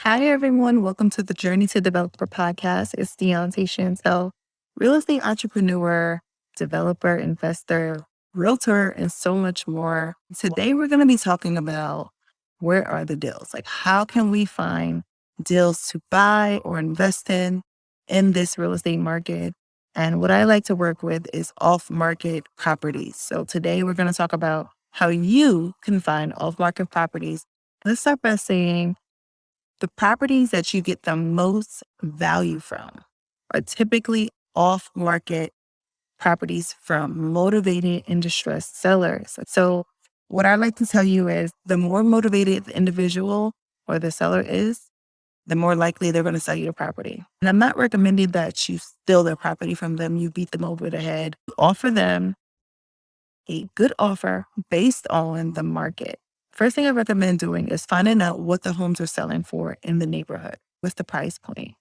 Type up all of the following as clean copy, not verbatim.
Hi, everyone. Welcome to the Journey to Developer podcast. It's Dionte Chantel, real estate entrepreneur, developer, investor, realtor, and so much more. Today, we're going to be talking about where are the deals? Like, how can we find deals to buy or invest in this real estate market? And what I like to work with is off market properties. So, today, we're going to talk about how you can find off market properties. Let's start by saying, the properties that you get the most value from are typically off market properties from motivated and distressed sellers. So, what I like to tell you is the more motivated the individual or the seller is, the more likely they're going to sell you the property. And I'm not recommending that you steal their property from them, you beat them over the head. Offer them a good offer based on the market. First thing I recommend doing is finding out what the homes are selling for in the neighborhood. What's the price point?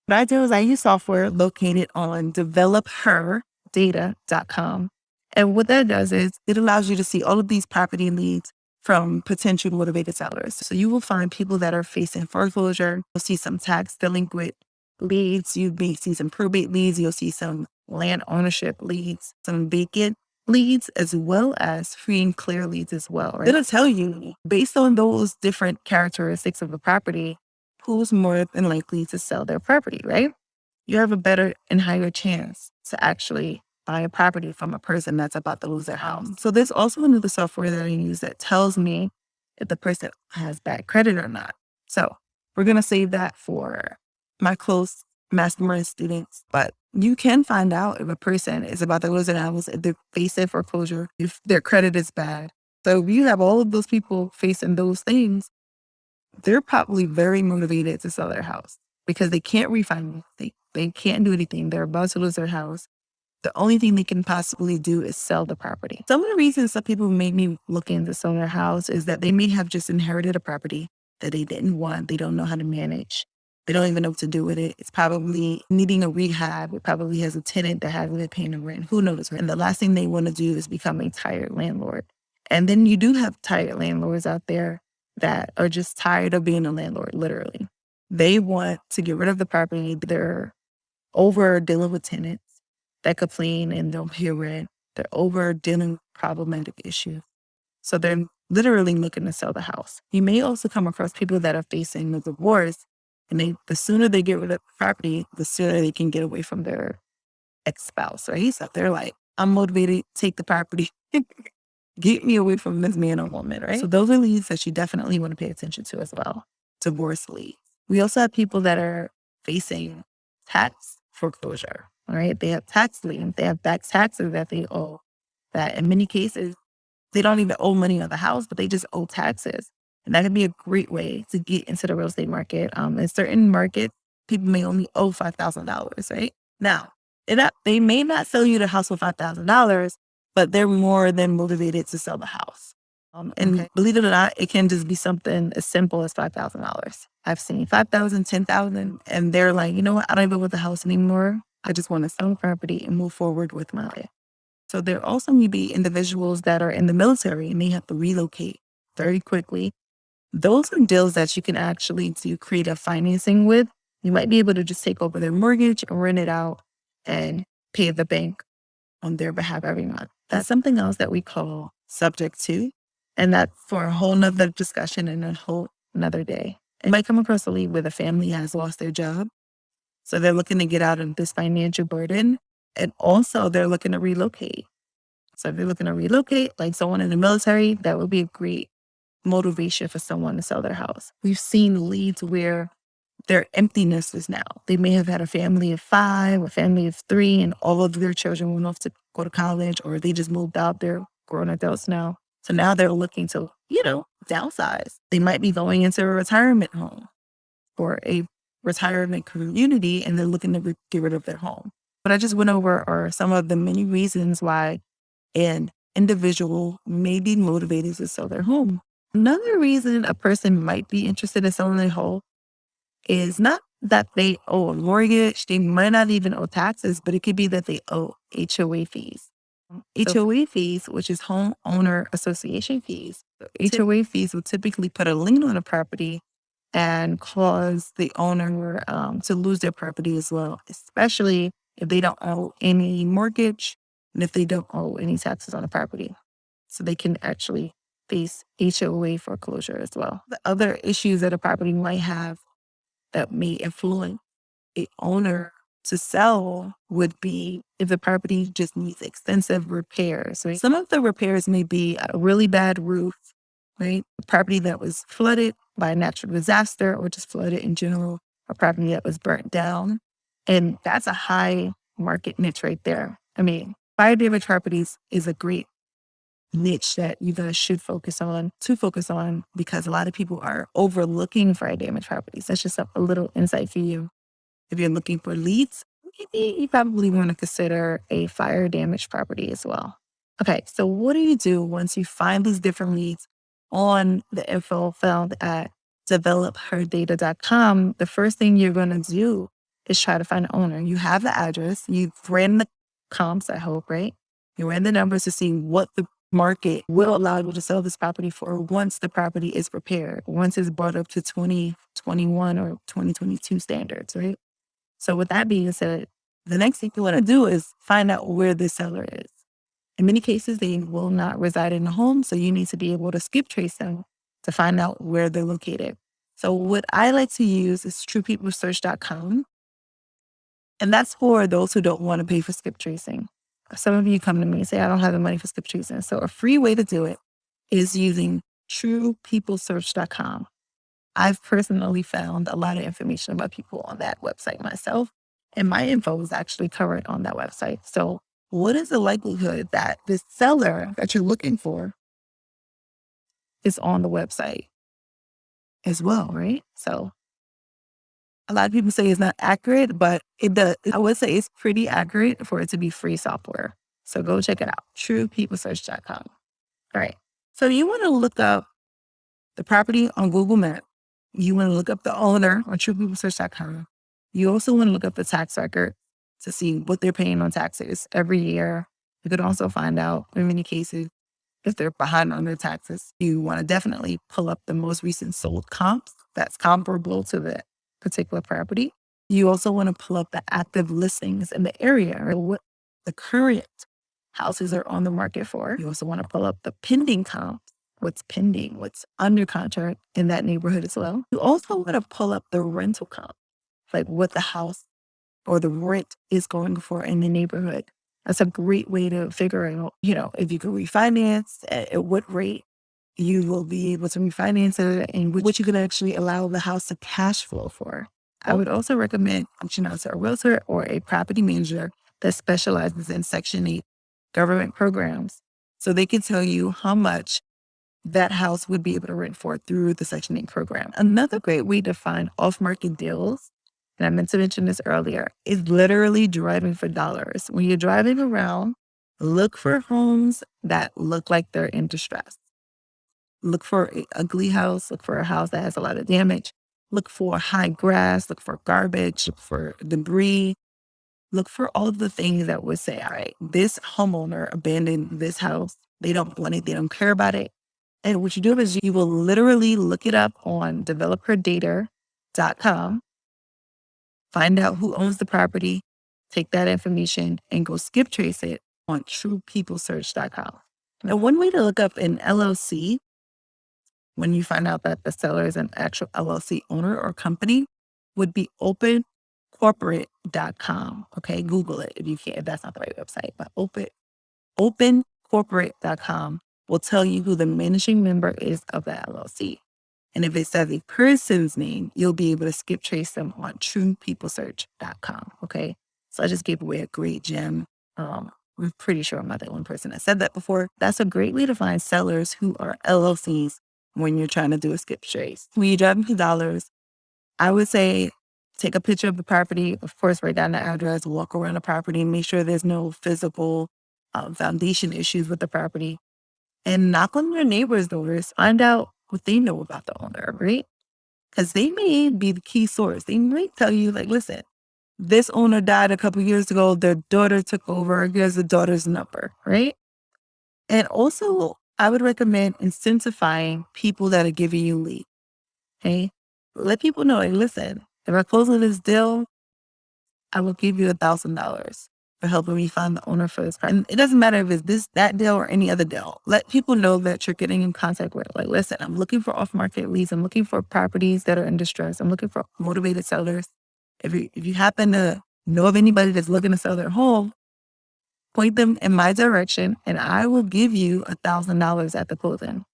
What I do is I use software located on developerdata.com. And what that does is it allows you to see all of these property leads from potential motivated sellers. So you will find people that are facing foreclosure. You'll see some tax delinquent leads. You may see some probate leads. You'll see some land ownership leads, some vacant leads, as well as free and clear leads as well. Right? It'll tell you, based on those different characteristics of the property, who's more than likely to sell their property, right? You have a better and higher chance to actually buy a property from a person that's about to lose their house. So there's also another software that I use that tells me if the person has bad credit or not. So we're going to save that for my close mastermind students. But you can find out if a person is about to lose their house, if they're facing foreclosure, if their credit is bad. So if you have all of those people facing those things, they're probably very motivated to sell their house because they can't refinance. They can't do anything. They're about to lose their house. The only thing they can possibly do is sell the property. Some of the reasons some people made me look into selling their house is that they may have just inherited a property that they didn't want. They don't know how to manage. They don't even know what to do with it. It's probably needing a rehab. It probably has a tenant that hasn't been paying the rent. Who knows? And the last thing they want to do is become a tired landlord. And then you do have tired landlords out there that are just tired of being a landlord, literally. They want to get rid of the property. They're over dealing with tenants that complain and don't pay rent. They're over dealing with problematic issues. So they're literally looking to sell the house. You may also come across people that are facing a divorce, and the sooner they get rid of the property, the sooner they can get away from their ex-spouse, right? So they're like, I'm motivated, take the property. Get me away from this man or woman, right? So those are leads that you definitely want to pay attention to as well. Divorce leads. We also have people that are facing tax foreclosure, all right? They have tax liens. They have back taxes that they owe that in many cases, they don't even owe money on the house, but they just owe taxes. And that can be a great way to get into the real estate market. In certain markets, people may only owe $5,000, right? Now, they may not sell you the house for $5,000, but they're more than motivated to sell the house. And believe it or not, it can just be something as simple as $5,000. I've seen 5,000, 10,000, and they're like, you know what? I don't even want the house anymore. I just want to sell the property and move forward with my life. So there also may be individuals that are in the military and they have to relocate very quickly. Those are deals that you can actually do creative financing with. You might be able to just take over their mortgage and rent it out and pay the bank on their behalf every month. That's something else that we call subject to. And that's for a whole nother discussion and a whole nother day. You might come across a lead where the family has lost their job. So they're looking to get out of this financial burden. And also they're looking to relocate. So if you're looking to relocate, like someone in the military, that would be a great motivation for someone to sell their house. We've seen leads where they're empty nesters now. They may have had a family of 5, a family of 3, and all of their children went off to go to college, or they just moved out. They're grown adults now. So now they're looking to, downsize. They might be going into a retirement home or a retirement community, and they're looking to get rid of their home. What I just went over are some of the many reasons why an individual may be motivated to sell their home. Another reason a person might be interested in selling their home is not that they owe a mortgage, they might not even owe taxes, but it could be that they owe HOA fees. HOA fees, which is homeowner association fees. So HOA fees will typically put a lien on a property and cause the owner to lose their property as well, especially if they don't owe any mortgage and if they don't owe any taxes on the property. So they can actually face HOA foreclosure as well. The other issues that a property might have that may influence a owner to sell would be if the property just needs extensive repairs, right? Some of the repairs may be a really bad roof, right? A property that was flooded by a natural disaster or just flooded in general, a property that was burnt down. And that's a high market niche right there. I mean, fire damage properties is a great niche that you guys should focus on because a lot of people are overlooking fire damage properties. That's just a little insight for you. If you're looking for leads, maybe you probably want to consider a fire damage property as well. Okay, so what do you do once you find these different leads on the info found at developherdata.com? The first thing you're going to do is try to find an owner. You have the address, you've ran the comps, I hope, right? You ran the numbers to see what the market will allow you to sell this property for once the property is repaired, once it's brought up to 2021 or 2022 standards, right? So with that being said, the next thing you want to do is find out where the seller is. In many cases, they will not reside in the home, so you need to be able to skip trace them to find out where they're located. So what I like to use is truepeoplesearch.com, and that's for those who don't want to pay for skip tracing. Some of you come to me and say, I don't have the money for skip tracing. So a free way to do it is using truepeoplesearch.com. I've personally found a lot of information about people on that website myself, and my info is actually covered on that website. So what is the likelihood that this seller that you're looking for is on the website as well, right? So a lot of people say it's not accurate, but it does. I would say it's pretty accurate for it to be free software. So go check it out, truepeoplesearch.com. All right. So you want to look up the property on Google Maps. You want to look up the owner on truepeoplesearch.com. You also want to look up the tax record to see what they're paying on taxes every year. You could also find out, in many cases, if they're behind on their taxes. You want to definitely pull up the most recent sold comps that's comparable to the particular property. You also want to pull up the active listings in the area, or what the current houses are on the market for. You also want to pull up the pending comps, what's pending, what's under contract in that neighborhood as well. You also want to pull up the rental comp, like what the house or the rent is going for in the neighborhood. That's a great way to figure out, if you can refinance, at what rate you will be able to refinance it, and what you can actually allow the house to cash flow for. I would also recommend reaching out to a realtor or a property manager that specializes in Section 8 government programs, so they can tell you how much that house would be able to rent for through the Section 8 program. Another great way to find off-market deals, and I meant to mention this earlier, is literally driving for dollars. When you're driving around, look for homes that look like they're in distress. Look for an ugly house. Look for a house that has a lot of damage. Look for high grass. Look for garbage. Look for debris. Look for all of the things that would say, all right, this homeowner abandoned this house. They don't want it. They don't care about it. And what you do is you will literally look it up on developerdata.com, find out who owns the property, take that information, and go skip trace it on truepeoplesearch.com. Now, one way to look up an LLC when you find out that the seller is an actual LLC owner or company would be opencorporate.com. Okay, Google it if you can, if that's not the right website, but opencorporate.com will tell you who the managing member is of the LLC. And if it says a person's name, you'll be able to skip trace them on truepeoplesearch.com. Okay, so I just gave away a great gem. I'm pretty sure I'm not the only person that said that before. That's a great way to find sellers who are LLCs when you're trying to do a skip trace. When you're driving for dollars, I would say take a picture of the property, of course, write down the address, walk around the property, make sure there's no physical foundation issues with the property, and knock on your neighbors' doors, find out what they know about the owner, right? Because they may be the key source. They might tell you, like, listen, this owner died a couple years ago. Their daughter took over. Here's the daughter's number, right? And also, I would recommend intensifying people that are giving you leads. Okay. let people know, like, listen, if I close on this deal, I will give you $1,000 for helping me find the owner for this car. And it doesn't matter if it's that deal or any other deal. Let people know that you're getting in contact with, like, listen, I'm looking for off-market leads. I'm looking for properties that are in distress. I'm looking for motivated sellers. If you happen to know of anybody that's looking to sell their home, point them in my direction and I will give you $1,000 at the closing.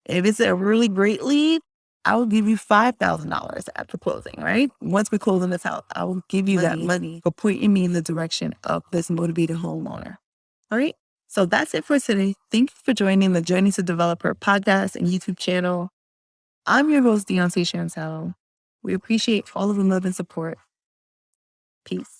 If it's a really great lead, I will give you $5,000 at the closing, right? Once we're closing this out, I will give you that money for pointing me in the direction of this motivated homeowner. All right. So that's it for today. Thank you for joining the Journey to Developer podcast and YouTube channel. I'm your host, Dionte Chantel. We appreciate all of the love and support. Peace.